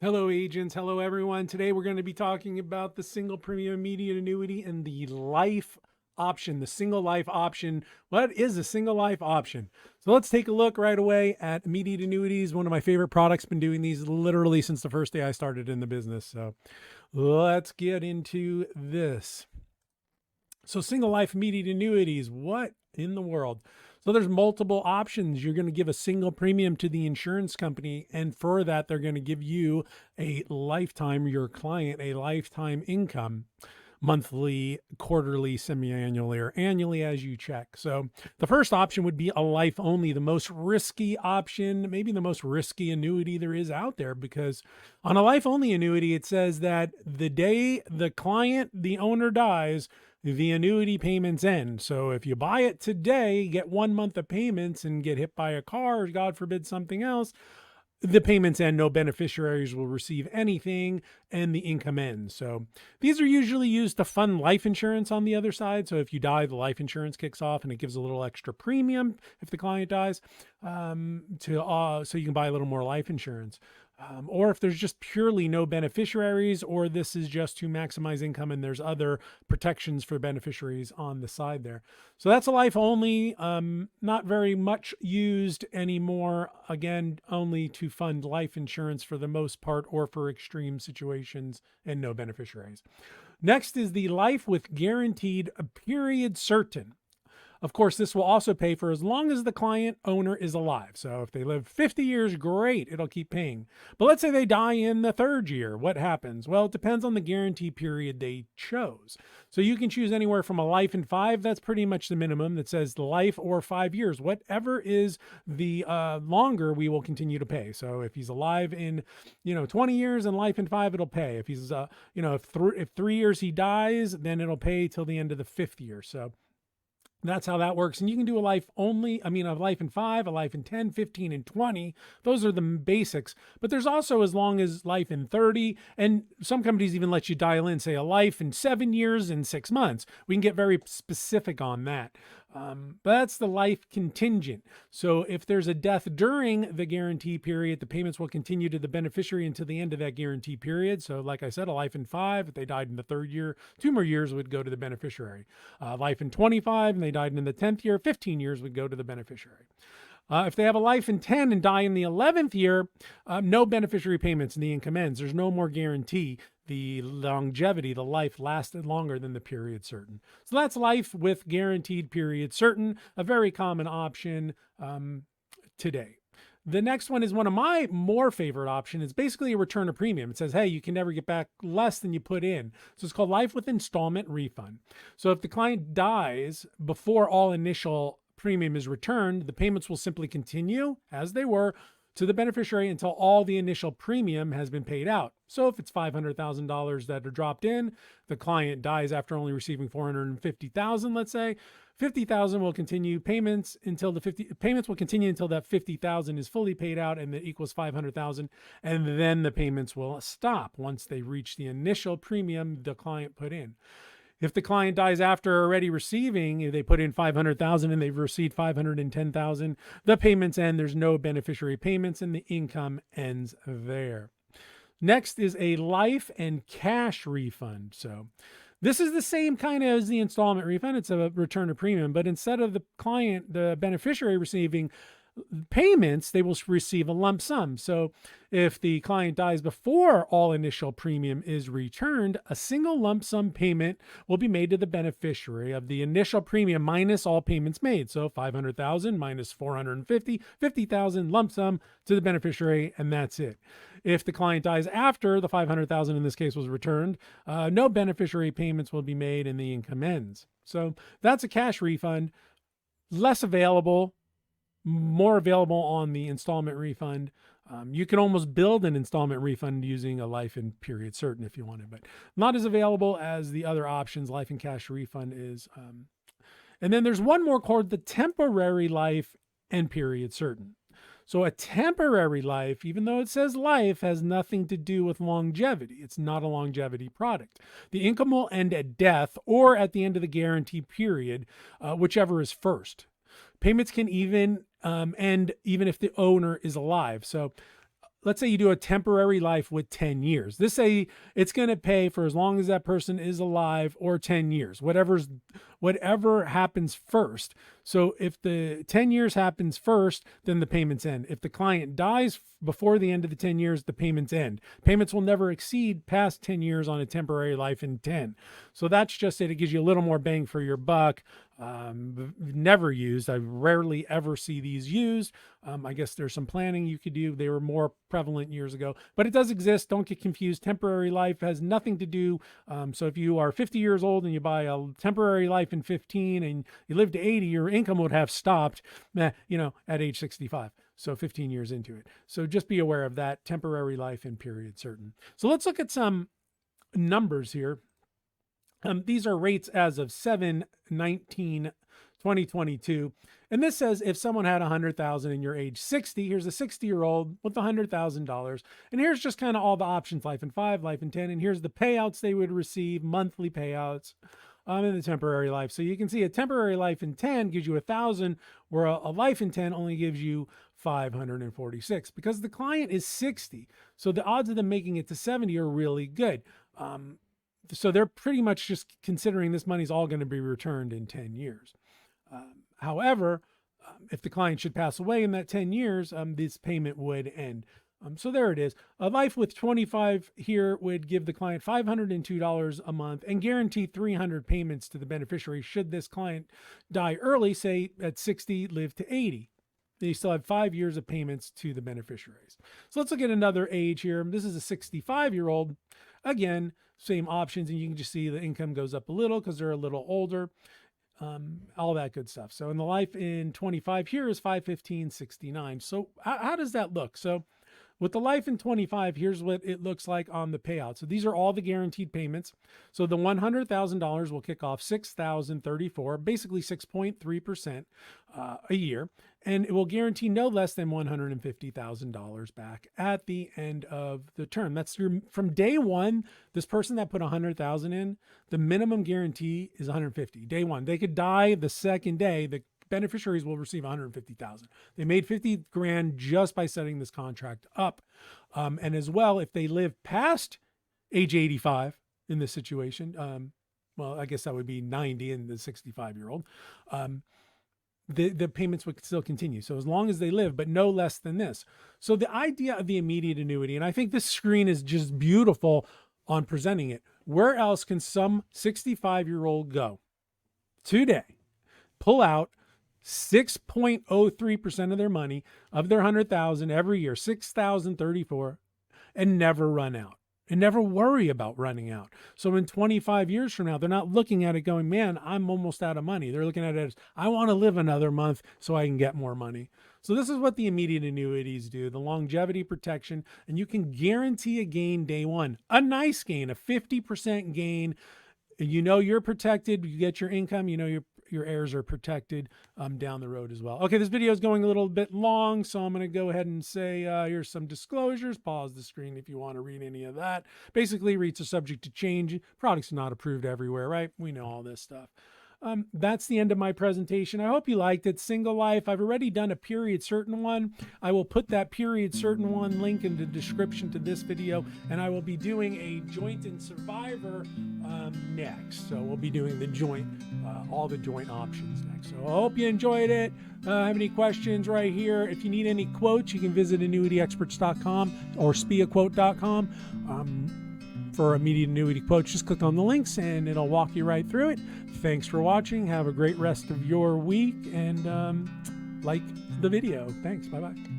Hello, agents. Hello, everyone. Today we're going to be talking about the single premium immediate annuity and the life option, the single life option. What is a single life option? So let's take a look right away at immediate annuities. One of my favorite products. Been doing these literally since the first day I started in the business. So let's get into this. So single life immediate annuities, what in the world? So there's multiple options. You're going to give a single premium to the insurance company, and for that, they're going to give you a lifetime, your client, a lifetime income, monthly, quarterly, semi-annually, or annually as you check. So the first option would be a life only, the most risky option, maybe the most risky annuity there is out there, because on a life only annuity, it says that the day the client, the owner dies, the annuity payments end. So if you buy it today, get 1 month of payments and get hit by a car or God forbid something else, the payments end, no beneficiaries will receive anything, and the income ends. So these are usually used to fund life insurance on the other side. So if you die, the life insurance kicks off and it gives a little extra premium if the client dies, so you can buy a little more life insurance. Or if there's just purely no beneficiaries, or this is just to maximize income and there's other protections for beneficiaries on the side there. So that's a life only, not very much used anymore. Again, only to fund life insurance for the most part, or for extreme situations and no beneficiaries. Next is the life with guaranteed period certain. Of course, this will also pay for as long as the client owner is alive. So if they live 50 years, great, it'll keep paying. But let's say they die in the third year. What happens? Well, it depends on the guarantee period they chose. So you can choose anywhere from a life and 5. That's pretty much the minimum that says the life, or 5 years. Whatever is the longer, we will continue to pay. So if he's alive in, 20 years and life and 5, it'll pay. If he's, if 3 years he dies, then it'll pay till the end of the 5th year. So that's how that works. And you can do a life only, a life in 5, a life in 10, 15, and 20. Those are the basics. But there's also as long as life in 30. And some companies even let you dial in, say, a life in 7 years and 6 months. We can get very specific on that. But that's the life contingent. So if there's a death during the guarantee period, the payments will continue to the beneficiary until the end of that guarantee period. So like I said, a life in 5, if they died in the 3rd year, 2 more years would go to the beneficiary. Life in 25 and they died in the 10th year, 15 years would go to the beneficiary. If they have a life in 10 and die in the 11th year, no beneficiary payments and the income ends. There's no more guarantee. The longevity, the life lasted longer than the period certain. So that's life with guaranteed period certain, a very common option today. The next one is one of my more favorite options. It's basically a return of premium. It says, hey, you can never get back less than you put in. So it's called life with installment refund. So if the client dies before all initial premium is returned, the payments will simply continue as they were to the beneficiary until all the initial premium has been paid out. So if it's $500,000 that are dropped in, the client dies after only receiving $450,000, let's say, 50,000 will continue payments until payments will continue until that 50,000 is fully paid out and that equals 500,000, and then the payments will stop once they reach the initial premium the client put in. If the client dies after already receiving, they put in 500,000 and they've received 510,000, the payments end. There's no beneficiary payments and the income ends there. Next is a life and cash refund. So this is the same kind of as the installment refund. It's a return of premium, but instead of the client, the beneficiary receiving payments, they will receive a lump sum. So if the client dies before all initial premium is returned, a single lump sum payment will be made to the beneficiary of the initial premium minus all payments made. So 500,000 minus 450, 50,000 lump sum to the beneficiary, and that's it. If the client dies after the 500,000 in this case was returned, no beneficiary payments will be made and the income ends. So that's a cash refund, less available, more available on the installment refund. You can almost build an installment refund using a life and period certain if you wanted, but not as available as the other options life and cash refund is. And then there's one more called the temporary life and period certain. So a temporary life, even though it says life, has nothing to do with longevity. It's not a longevity product. The income will end at death or at the end of the guarantee period, whichever is first. Payments can even end even if the owner is alive. So let's say you do a temporary life with 10 years. This say it's going to pay for as long as that person is alive or 10 years, whatever happens first. So if the 10 years happens first, then the payments end. If the client dies before the end of the 10 years, the payments end. Payments will never exceed past 10 years on a temporary life in 10. So that's just it. It gives you a little more bang for your buck. Never used. I rarely ever see these used. I guess there's some planning you could do. They were more prevalent years ago, but it does exist. Don't get confused. Temporary life has nothing to do. So if you are 50 years old and you buy a temporary life in 15 and you live to 80, your income would have stopped, at age 65. So 15 years into it. So just be aware of that. Temporary life in period certain. So let's look at some numbers here. These are rates as of 7/19/2022. And this says if someone had $100,000 and you're age 60, here's a 60-year-old with $100,000. And here's just kind of all the options, life in 5, life in 10. And here's the payouts they would receive, monthly payouts in the temporary life. So you can see a temporary life in 10 gives you 1,000, where a life in 10 only gives you 546 because the client is 60. So the odds of them making it to 70 are really good. So they're pretty much just considering this money's all going to be returned in 10 years. However, if the client should pass away in that 10 years, this payment would end. So there it is. A life with 25 here would give the client $502 a month and guarantee 300 payments to the beneficiary should this client die early, say at 60, live to 80. They still have 5 years of payments to the beneficiaries. So let's look at another age here. This is a 65-year-old. Again, same options, and you can just see the income goes up a little because they're a little older, all that good stuff. So in the life in 25 here is 515.69. So how does that look? So with the life in 25, here's what it looks like on the payout. So these are all the guaranteed payments. So the $100,000 will kick off $6,034, basically 6.3% a year, and it will guarantee no less than $150,000 back at the end of the term. That's from day one. This person that put $100,000 in, the minimum guarantee is $150. Day one, they could die the second day. The beneficiaries will receive $150,000. They made $50,000 just by setting this contract up. And as well, if they live past age 85 in this situation, well, I guess that would be 90 in the 65-year-old, the payments would still continue. So as long as they live, but no less than this. So the idea of the immediate annuity, and I think this screen is just beautiful on presenting it. Where else can some 65-year-old go today, pull out 6.03% of their money, of their 100,000 every year, 6,034, and never run out and never worry about running out? So in 25 years from now, they're not looking at it going, man, I'm almost out of money. They're looking at it as, I want to live another month so I can get more money. So this is what the immediate annuities do, the longevity protection, and you can guarantee a gain day one, a nice gain, a 50% gain. You know you're protected, you get your income, you know your heirs are protected down the road as well. Okay, this video is going a little bit long, so I'm going to go ahead and say here's some disclosures. Pause the screen if you want to read any of that. Basically, REITs are subject to change. Products are not approved everywhere, right? We know all this stuff. That's the end of my presentation. I hope you liked it. Single life. I've already done a period certain one. I will put that period certain one link in the description to this video, and I will be doing a joint and survivor next. So we'll be doing the joint, all the joint options next. So I hope you enjoyed it. Have any questions right here? If you need any quotes, you can visit annuityexperts.com or spiaquote.com. For immediate annuity quotes, just click on the links and it'll walk you right through it. Thanks for watching. Have a great rest of your week, and like the video. Thanks. Bye-bye.